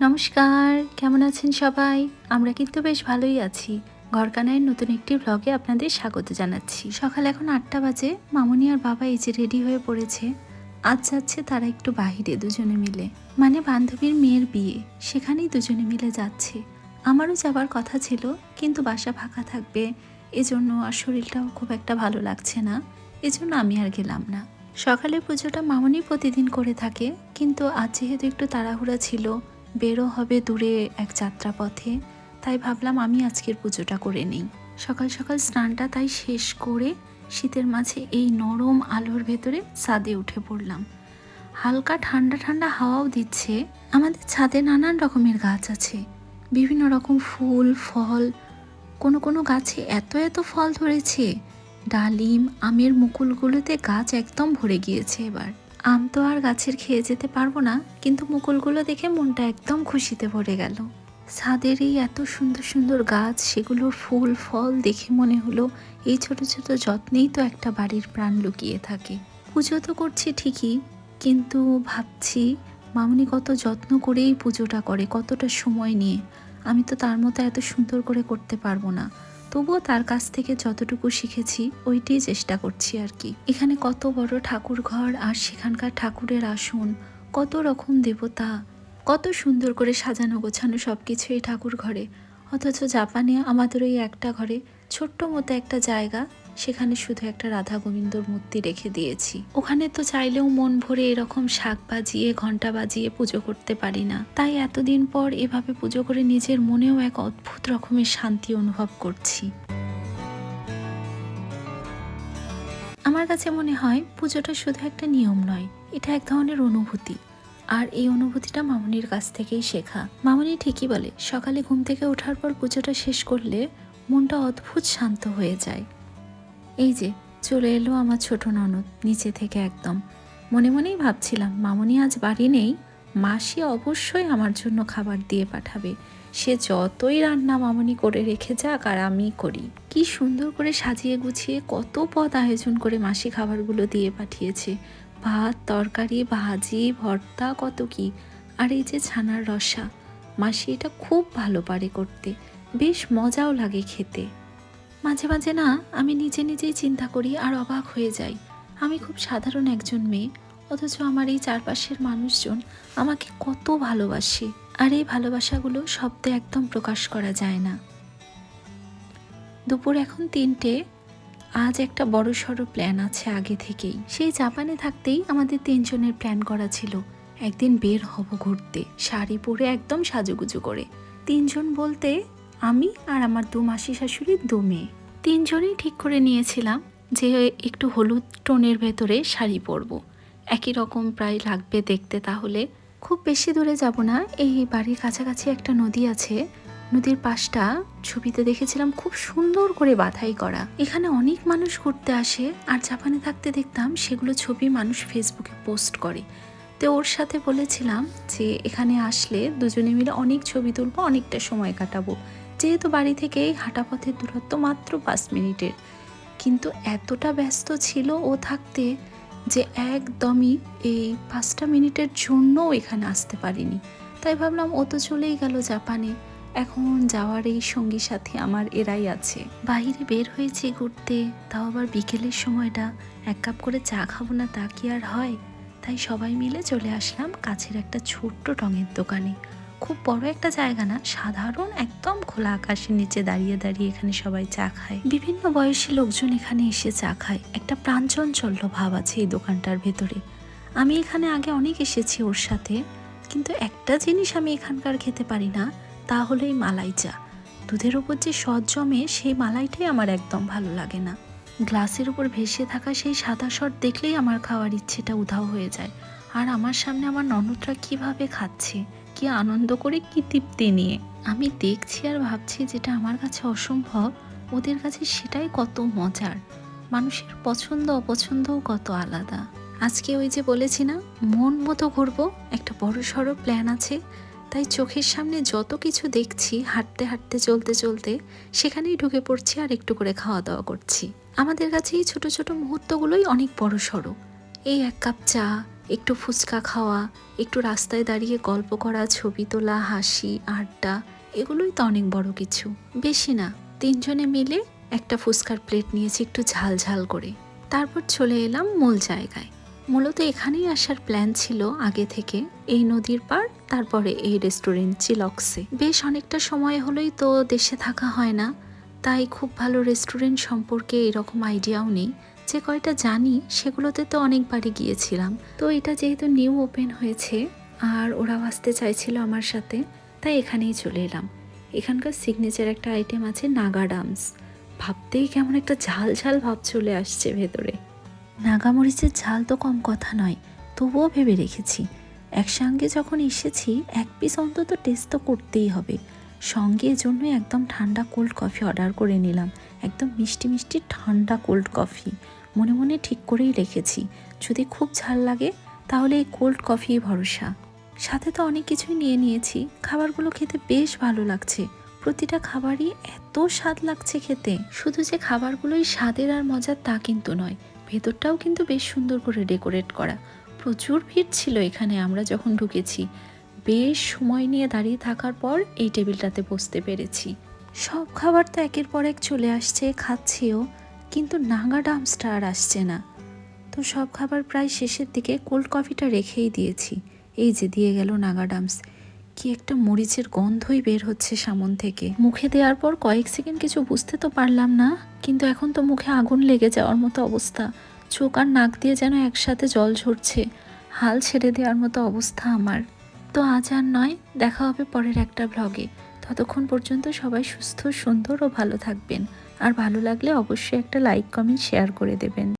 নমস্কার, কেমন আছেন সবাই? আমরা কিন্তু বেশ ভালোই আছি। ঘরকানাইয়ের নতুন একটি ব্লগে আপনাদের স্বাগত জানাচ্ছি। সকাল এখন ৮টা বাজে। মামুনি আর বাবা এই যে রেডি হয়ে পড়েছে। আজ যাচ্ছে তারা একটু বাহিরে দুজনে মিলে। মানে বান্ধবীর মেয়ের বিয়ে, সেখানেই দুজনে মিলে যাচ্ছে। আমারও যাবার কথা ছিল, কিন্তু বাসা ফাঁকা থাকবে এজন্য আর শরীরটাও খুব একটা ভালো লাগছে না, এজন্য আমি আর গেলাম না। সকালে পুজোটা মামুনি প্রতিদিন করে থাকে, কিন্তু আজ যেহেতু একটু তাড়াহুড়া ছিল, বেরো হবে দূরে এক যাত্রাপথে, তাই ভাবলাম আমি আজকের পুজোটা করে নেই। সকাল সকাল স্নানটা তাই শেষ করে শীতের মাঝে এই নরম আলোর ভেতরে ছাদে উঠে পড়লাম। হালকা ঠান্ডা ঠান্ডা হাওয়াও দিচ্ছে। আমাদের ছাদে নানান রকমের গাছ আছে, বিভিন্ন রকম ফুল ফল। কোনো কোনো গাছে এত এত ফল ধরেছে, ডালিম আমের মুকুলগুলোতে গাছ একদম ভরে গিয়েছে। এবার আম তো আর গাছের খেয়ে যেতে পারবো না, কিন্তু মুকুলগুলো দেখে মনটা একদম খুশিতে ভরে গেল। ছাদের এই এত সুন্দর সুন্দর গাছ, সেগুলোর ফুল ফল দেখে মনে হলো এই ছোট ছোট যত্নেই তো একটা বাড়ির প্রাণ লুকিয়ে থাকে। পুজো তো করছি ঠিকই, কিন্তু ভাবছি মামুনি কত যত্ন করেই পুজোটা করে, কতটা সময় নিয়ে। আমি তো তার মতো এত সুন্দর করে করতে পারবো না, তবুও তার কাছ থেকে যতটুকু শিখেছি ওইটাই চেষ্টা করছি আর কি। এখানে কত বড় ঠাকুর ঘর, আর সেখানকার ঠাকুরের আসন, কত রকম দেবতা, কত সুন্দর করে সাজানো গোছানো সব কিছু এই ঠাকুর ঘরে। অথচ জাপানে আমাদের ওই একটা ঘরে ছোট্ট মতো একটা জায়গা, সেখানে শুধু একটা রাধা গোবিন্দর মূর্তি রেখে দিয়েছি। ওখানে তো চাইলেও মন ভরে এরকম শাক বাজিয়ে ঘন্টা বাজিয়ে পুজো করতে পারি না। তাই এতদিন পর এভাবে পুজো করে নিজের মনেও এক অদ্ভুত রকমের শান্তি অনুভব করছি। আমার কাছে মনে হয় পুজোটা শুধু একটা নিয়ম নয়, এটা এক ধরনের অনুভূতি। আর এই অনুভূতিটা মামুনির কাছ থেকেই শেখা। মামুনি ঠিকই বলে, সকালে ঘুম থেকে ওঠার পর পুজোটা শেষ করলে মনটা অদ্ভুত শান্ত হয়ে যায়। এই যে চলে এলো আমার ছোট ননদ নিচে থেকে একদম। মনে মনেই ভাবছিলাম মামুনি আজ বাড়ি নেই, মাসি অবশ্যই আমার জন্য খাবার দিয়ে পাঠাবে। সে যতই রান্না মামুনি করে রেখে যাক আর আমি করি। কি সুন্দর করে সাজিয়ে গুছিয়ে কত পদ আয়োজন করে মাসি খাবারগুলো দিয়ে পাঠিয়েছে। ভাত তরকারি ভাজি ভর্তা কত কি। আর এই যে ছানার রসা, মাসি এটা খুব ভালো পারে করতে, বেশ মজাও লাগে খেতে। মাঝে মাঝে না আমি নিজে নিজেই চিন্তা করি আর অবাক হয়ে যাই, আমি খুব সাধারণ একজন মেয়ে, অথচ আমার এই চারপাশের মানুষজন আমাকে কত ভালোবাসে। আর এই ভালোবাসাগুলো শব্দে একদম প্রকাশ করা যায় না। দুপুর এখন 3টে। আজ একটা বড় সড়ো প্ল্যান আছে আগে থেকেই। সেই জাপানে থাকতেই আমাদের 3জনের প্ল্যান করা ছিল, একদিন বের হব ঘুরতে, শাড়ি পরে একদম সাজুগুজু করে। 3জন বলতে আমি আর আমার 2 মাসি শাশুড়ির 2 মেয়ে। 3জনই ঠিক করে নিয়েছিলাম যে একটু হলুদ টোনের ভেতরে শাড়ি পরবো, একই রকম প্রায় লাগবে দেখতে। তাহলে খুব বেশি দূরে যাব না, এই বাড়ির কাছাকাছি একটা নদী আছে, নদীর পাশটা ছবিতে দেখেছিলাম খুব সুন্দর করে বাধাই করা। এখানে অনেক মানুষ ঘুরতে আসে, আর জাপানে থাকতে দেখতাম সেগুলো ছবি মানুষ ফেসবুকে পোস্ট করে। তো ওর সাথে বলেছিলাম যে এখানে আসলে দুজনে মিলে অনেক ছবি তুলবো, অনেকটা সময় কাটাবো। যেহেতু বাড়ি থেকে হাঁটা পথের দূরত্ব মাত্র 5 মিনিটের, কিন্তু এতটা ব্যস্ত ছিল ও থাকতে যে একদমই এই 5টা মিনিটের জন্যও এখানে আসতে পারিনি। তাই ভাবলাম ও তো চলেই গেল জাপানে, এখন যাওয়ার এই সঙ্গী সাথী আমার এরাই আছে। বাইরে বের হয়েছি ঘুরতে, তাও আবার বিকেলের সময়টা, 1 কাপ করে চা খাবো না তা কি আর হয়। তাই সবাই মিলে চলে আসলাম কাছের একটা ছোট্ট টঙের দোকানে। খুব বড় একটা জায়গা না, সাধারণ একদম খোলা আকাশের নিচে দাঁড়িয়ে দাঁড়িয়ে এখানে সবাই চা খায়। বিভিন্ন বয়সী লোকজন এখানে এসে চা খায়, একটা প্রাণচঞ্চল্য ভাব আছে এই দোকানটার ভেতরে। আমি এখানে আগে অনেক এসেছি ওর সাথে, কিন্তু একটা জিনিস আমি এখানকার খেতে পারি না, তা হলো এই মালাই চা। দুধের উপর যে সদ জমে সেই মালাইটাই আমার একদম ভালো লাগে না। গ্লাসের উপর ভেসে থাকা সেই সাদা সর দেখলেই আমার খাওয়ার ইচ্ছেটা উধাও হয়ে যায়। আর আমার সামনে আমার ননদরা কিভাবে খাচ্ছে, কি আনন্দ করে, কি তৃপ্তি নিয়ে। আমি দেখছি আর ভাবছি যেটা আমার কাছে অসম্ভব, ওদের কাছে সেটাই কত মজার। মানুষের পছন্দ অপছন্দও কত আলাদা। আজকে ওই যে বলেছি না মন মতো ঘুরবো, একটা বড় সড়ো প্ল্যান আছে। তাই চোখের সামনে যত কিছু দেখছি, হাঁটতে হাঁটতে চলতে চলতে সেখানেই ঢুকে পড়ছি আর একটু করে খাওয়া দাওয়া করছি। আমাদের কাছে এই ছোট ছোট মুহূর্তগুলোই অনেক বড় সড়ো। এই 1 কাপ চা, একটু ফুচকা খাওয়া, একটু রাস্তায় দাঁড়িয়ে গল্প করা, ছবি তোলা, হাসি, আড্ডা, এগুলোই তো অনেক বড় কিছু। বেশি না, 3 জনে মিলে একটা ফুচকার প্লেট নিয়েছি একটু ঝাল ঝাল করে। তারপর চলে এলাম মূল জায়গায়। মূলত এখানেই আসার প্ল্যান ছিল আগে থেকে, এই নদীর পার, তারপরে এই রেস্টুরেন্ট চিলক্সে। বেশ অনেকটা সময় হলোই তো দেশে থাকা হয় না, তাই খুব ভালো রেস্টুরেন্ট সম্পর্কে এরকম আইডিয়াও নেই। যে কয়টা জানি সেগুলোতে তো অনেকবারই গিয়েছিলাম। তো এটা যেহেতু নিউ ওপেন হয়েছে আর ওরাও আসতে চাইছিল আমার সাথে, তাই এখানেই চলে এলাম। এখানকার সিগনেচার একটা আইটেম আছে নাগা ডামস। ভাবতেই কেমন একটা ঝাল ঝাল ভাব চলে আসছে ভেতরে। নাগামরিচের ঝাল তো কম কথা নয়, তবুও ভেবে রেখেছি একসঙ্গে যখন এসেছি 1 পিস অন্তত টেস্ট তো করতেই হবে। সঙ্গে এজন্য একদম ঠান্ডা কোল্ড কফি অর্ডার করে নিলাম, একদম মিষ্টি মিষ্টি ঠান্ডা কোল্ড কফি। মনে মনে ঠিক করেই রেখেছি যদি খুব ঝাল লাগে তাহলে এই কোল্ড কফি ভরসা। সাথে তো অনেক কিছুই নিয়ে নিয়েছি। খাবারগুলো খেতে বেশ ভালো লাগছে, প্রতিটা খাবারই এত স্বাদ লাগছে খেতে। শুধু যে খাবারগুলোই স্বাদের আর মজার তা কিন্তু নয়, ভেতরটাও কিন্তু বেশ সুন্দর করে ডেকোরেট করা। প্রচুর ভিড় ছিল এখানে আমরা যখন ঢুকেছি। বেশ সময় নিয়ে দাঁড়িয়ে থাকার পর এই টেবিলটাতে বসতে পেরেছি। সব খাবার তো একের পর এক চলে আসছে, খাচ্ছিও, কিন্তু নাগা ডামসটা আর আসছে না। তো সব খাবার প্রায় শেষের দিকে কোল্ড কফিটা রেখেই দিয়েছি। এই যে দিয়ে গেল নাগা ডামস। কি একটা মরিচের গন্ধই বের হচ্ছে সামন থেকে। মুখে দেওয়ার পর কয়েক সেকেন্ড কিছু বুঝতে তো পারলাম না, কিন্তু এখন তো মুখে আগুন লেগে যাওয়ার মতো অবস্থা। চোখ আর নাক দিয়ে যেন একসাথে জল ঝরছে, হাল ছেড়ে দেওয়ার মতো অবস্থা আমার। তো আজ আর নয়, দেখা হবে পরের একটা ব্লগে। ততক্ষণ পর্যন্ত সবাই সুস্থ, সুন্দর ও ভালো থাকবেন। আর ভালো লাগলে অবশ্যই একটা লাইক, কমেন্ট, শেয়ার করে দেবেন।